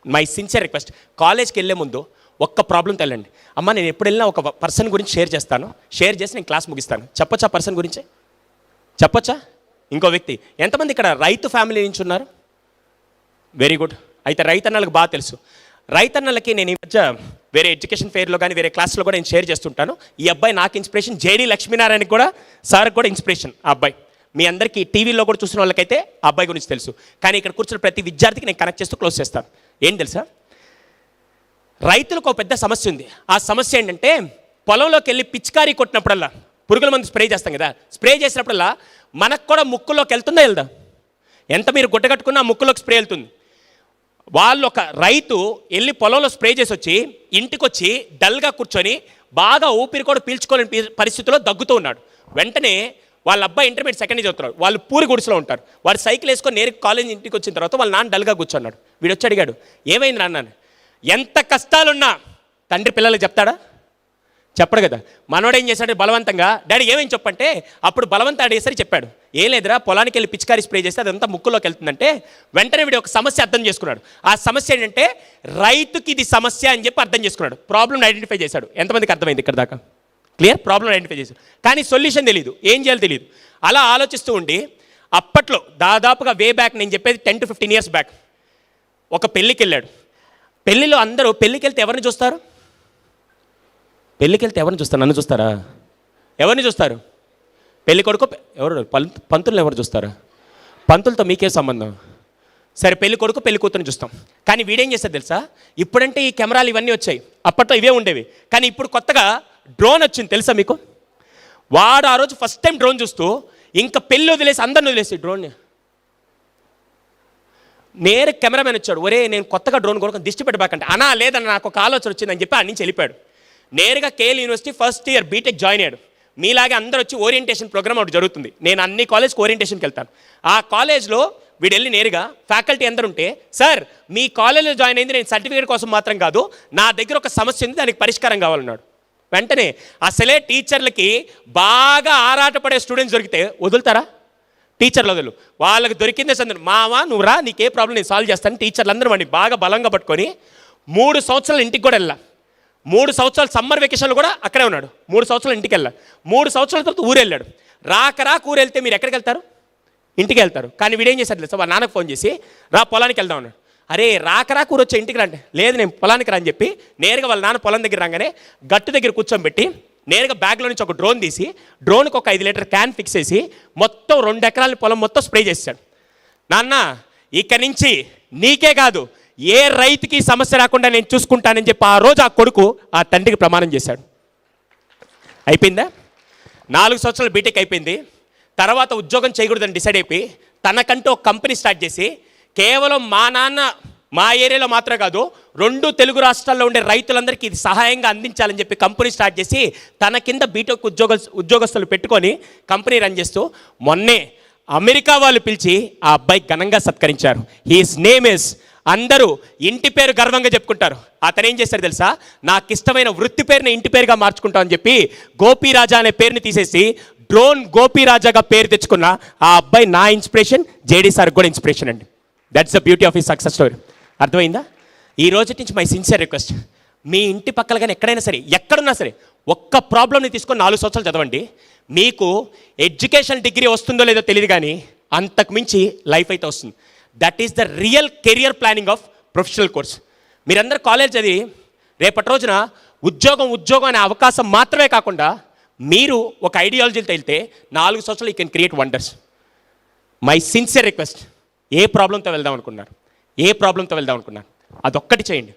My sincere request, కాలేజ్కి వెళ్ళే ముందు ఒక్క ప్రాబ్లంతో వెళ్ళండి. అమ్మ నేను ఎప్పుడు వెళ్ళినా ఒక పర్సన్ గురించి షేర్ చేస్తాను, షేర్ చేసి నేను క్లాస్ ముగిస్తాను. చెప్పొచ్చా పర్సన్ గురించి? చెప్పొచ్చా? ఇంకో వ్యక్తి, ఎంతమంది ఇక్కడ రైతు ఫ్యామిలీ నుంచి ఉన్నారు? Very good. అయితే రైతన్నలకు బాగా తెలుసు. రైతన్నలకి నేను ఈ మధ్య వేరే ఎడ్యుకేషన్ ఫెయిర్లో కానీ వేరే క్లాస్లో కూడా నేను షేర్ చేస్తుంటాను. ఈ అబ్బాయి నాకు ఇన్స్పిరేషన్, జేడి లక్ష్మీనారాయణకి కూడా, సార్కి కూడా ఇన్స్పిరేషన్ ఆ అబ్బాయి. మీ అందరికీ టీవీలో కూడా చూసిన వాళ్ళకైతే ఆ అబ్బాయి గురించి తెలుసు. కానీ ఇక్కడ కూర్చున్న ప్రతి విద్యార్థికి నేను కనెక్ట్ చేస్తూ క్లోజ్ చేస్తాను. ఏం తెలుసా, రైతులకు ఒక పెద్ద సమస్య ఉంది. ఆ సమస్య ఏంటంటే, పొలంలోకి వెళ్ళి పిచికారీ కొట్టినప్పుడల్లా, పురుగుల మందు స్ప్రే చేస్తాం కదా, స్ప్రే చేసినప్పుడల్లా మనకు కూడా ముక్కులోకి వెళ్తుందా వెళ్దా? ఎంత మీరు గుడ్డగట్టుకున్నా ముక్కులోకి స్ప్రే వెళ్తుంది. వాళ్ళు ఒక రైతు వెళ్ళి పొలంలో స్ప్రే చేసి వచ్చి ఇంటికి వచ్చి డల్గా కూర్చొని బాగా ఊపిరి కూడా పీల్చుకోలేని పరిస్థితిలో దగ్గుతూ ఉన్నాడు. వెంటనే వాళ్ళ అబ్బాయి ఇంటర్మీడియట్ సెకండ్ ఇయర్ చదువుతున్నాడు, వాళ్ళు పూరి గుడిసెలో ఉంటారు. వాడు సైకిల్ వేసుకొని నేరుగా కాలేజ్ ఇంటికి వచ్చిన తర్వాత వాళ్ళ నాన్న డల్గా కూర్చున్నాడు. వీడు వచ్చి అడిగాడు, ఏమైంది నాన్న? ఎంత కష్టాలున్నా తండ్రి పిల్లలకు చెప్తాడా? చెప్పడు కదా. మనోడేం చేశాడు, బలవంతంగా డాడీ ఏమేమి చెప్పంటే, అప్పుడు బలవంతం అడిగేసరి చెప్పాడు, ఏం లేదురా పొలానికి వెళ్ళి పిచికారీ స్ప్రే చేస్తే అదంతా ముక్కులోకి వెళ్తుందంటే, వెంటనే వీడు ఒక సమస్య అర్థం చేసుకున్నాడు. ఆ సమస్య ఏంటంటే రైతుకి ఇది సమస్య అని చెప్పి అర్థం చేసుకున్నాడు. ప్రాబ్లం ఐడెంటిఫై చేశాడు. ఎంతమందికి అర్థమైంది ఇక్కడ దాకా? క్లియర్? ప్రాబ్లం ఐడెంటిఫై చేశాడు, కానీ సొల్యూషన్ తెలియదు, ఏం చేయాలో తెలియదు. అలా ఆలోచిస్తూ ఉండి అప్పట్లో దాదాపుగా వే బ్యాక్, నేను చెప్పేది 10 to 15 years బ్యాక్, ఒక పెళ్ళికి వెళ్ళాడు. పెళ్ళిలో అందరూ పెళ్ళికి వెళ్తే ఎవరిని చూస్తారు? పెళ్ళికి వెళ్తే ఎవరిని చూస్తారు? నన్ను చూస్తారా? ఎవరిని చూస్తారు? పెళ్ళి కొడుకు ఎవరు? పంతులను ఎవరు చూస్తారా? పంతులతో మీకే సంబంధం? సరే, పెళ్ళి కొడుకు పెళ్ళి కూతురుని చూస్తాం. కానీ వీడేం చేస్తారు తెలుసా, ఇప్పుడంటే ఈ కెమెరాలు ఇవన్నీ వచ్చాయి, అప్పట్లో ఇవే ఉండేవి. కానీ ఇప్పుడు కొత్తగా డ్రోన్ వచ్చింది, తెలుసా మీకు? వాడు ఆ రోజు ఫస్ట్ టైం డ్రోన్ చూస్తూ ఇంకా పెళ్ళి వదిలేసి అందరిని వదిలేసి డ్రోన్ని నేరు కెమెరామెన్ వచ్చాడు, ఒరే నేను కొత్తగా డ్రోన్ కొనుక్కొని దిష్టి పెట్టబాకంటే, అనా లేదన్న నాకు ఒక ఆలోచన వచ్చిందని చెప్పి అన్ని వెళ్ళిపోయాడు. నేరుగా KL university first year BTech join అయ్యాడు. మీలాగే అందరూ వచ్చి ఓరియంటేషన్ ప్రోగ్రామ్ ఒకటి జరుగుతుంది. నేను అన్ని కాలేజ్కి ఓరియంటేషన్కి వెళ్తాను. ఆ కాలేజ్లో వీడు వెళ్ళి నేరుగా ఫ్యాకల్టీ అందరూ ఉంటే, సార్ మీ కాలేజ్లో జాయిన్ అయింది నేను సర్టిఫికేట్ కోసం మాత్రం కాదు, నా దగ్గర ఒక సమస్య ఉంది, దానికి పరిష్కారం కావాలన్నాడు. వెంటనే అసలే టీచర్లకి బాగా ఆరాటపడే స్టూడెంట్స్ దొరికితే వదులుతారా? టీచర్లు వదులు. వాళ్ళకి దొరికిందే సందర్భం, మావా నువ్వు రా, నీకే ప్రాబ్లం నేను సాల్వ్ చేస్తాను. టీచర్లు అందరూ వాడిని బాగా బలంగా పట్టుకొని 3 సంవత్సరాలు ఇంటికి కూడా వెళ్ళా. 3 సంవత్సరాలు సమ్మర్ వెకేషన్లు కూడా అక్కడే ఉన్నాడు. 3 సంవత్సరాలు ఇంటికి వెళ్ళా. 3 సంవత్సరాల తర్వాత ఊరు వెళ్ళాడు. రాక ఊరు వెళ్తే మీరు ఎక్కడికి వెళ్తారు? ఇంటికి వెళ్తారు. కానీ వీడేం చేశాడు తెలుసా, వాళ్ళ నాన్నకు ఫోన్ చేసి రా పొలానికి వెళ్దాం అన్నాడు. అరే రాక ఊరు వచ్చే ఇంటికి రండి, లేదు నేను పొలానికి రా అని చెప్పి నేరుగా వాళ్ళ నాన్న పొలం దగ్గర రాగానే గట్టు దగ్గర కూర్చోబెట్టి నేరుగా బ్యాగ్లో నుంచి ఒక డ్రోన్ తీసి డ్రోన్కి ఒక 5 లీటర్ క్యాన్ ఫిక్స్ చేసి మొత్తం 2 ఎకరాల పొలం మొత్తం స్ప్రే చేశాడు. నాన్న ఇక్కడి నుంచి నీకే కాదు ఏ రైతుకి సమస్య రాకుండా నేను చూసుకుంటానని చెప్పి ఆ రోజు ఆ కొడుకు ఆ తండ్రికి ప్రమాణం చేశాడు. అయిపోయిందా? 4 సంవత్సరాలు బీటెక్ అయిపోయింది. తర్వాత ఉద్యోగం చేయకూడదని డిసైడ్ అయిపోయి తనకంటూ ఒక కంపెనీ స్టార్ట్ చేసి కేవలం మా నాన్న మా ఏరియాలో మాత్రమే కాదు 2 తెలుగు రాష్ట్రాల్లో ఉండే రైతులందరికీ ఇది సహాయంగా అందించాలని చెప్పి కంపెనీ స్టార్ట్ చేసి తన కింద బీటెక్ ఉద్యోగస్తులు పెట్టుకొని కంపెనీ రన్ చేస్తూ మొన్నే అమెరికా వాళ్ళు పిలిచి ఆ అబ్బాయి ఘనంగా సత్కరించారు. హీస్ నేమ్ ఇస్, అందరూ ఇంటి పేరు గర్వంగా చెప్పుకుంటారు. అతను ఏం చేశారు తెలుసా, నాకు ఇష్టమైన వృత్తి పేరుని ఇంటి పేరుగా మార్చుకుంటామని చెప్పి గోపీరాజా అనే పేరుని తీసేసి డ్రోన్ గోపీరాజాగా పేరు తెచ్చుకున్న ఆ అబ్బాయి నా ఇన్స్పిరేషన్, జేడీ సార్ కూడా ఇన్స్పిరేషన్ అండి. That's the beauty of his success story. అర్థమైందా? ఈ రోజు నుంచి మై సిన్సియర్ రిక్వెస్ట్, మీ ఇంటి పక్కల కానీ ఎక్కడైనా సరే ఎక్కడున్నా సరే ఒక్క ప్రాబ్లమ్ని తీసుకొని 4 సంవత్సరాలు చదవండి. మీకు ఎడ్యుకేషన్ డిగ్రీ వస్తుందో లేదో తెలియదు, కానీ అంతకు మించి లైఫ్ అయితే వస్తుంది. That is the real career planning of professional course. మీరందరూ కాలేజ్ చదివి రేపటి రోజున ఉద్యోగం అనే అవకాశం మాత్రమే కాకుండా మీరు ఒక ఐడియాలజీతో వెళ్తే 4 సంవత్సరాలు you can create wonders. My sincere request, ఏ ప్రాబ్లంతో వెళ్దాం అనుకున్నారు, అదొక్కటి చేయండి.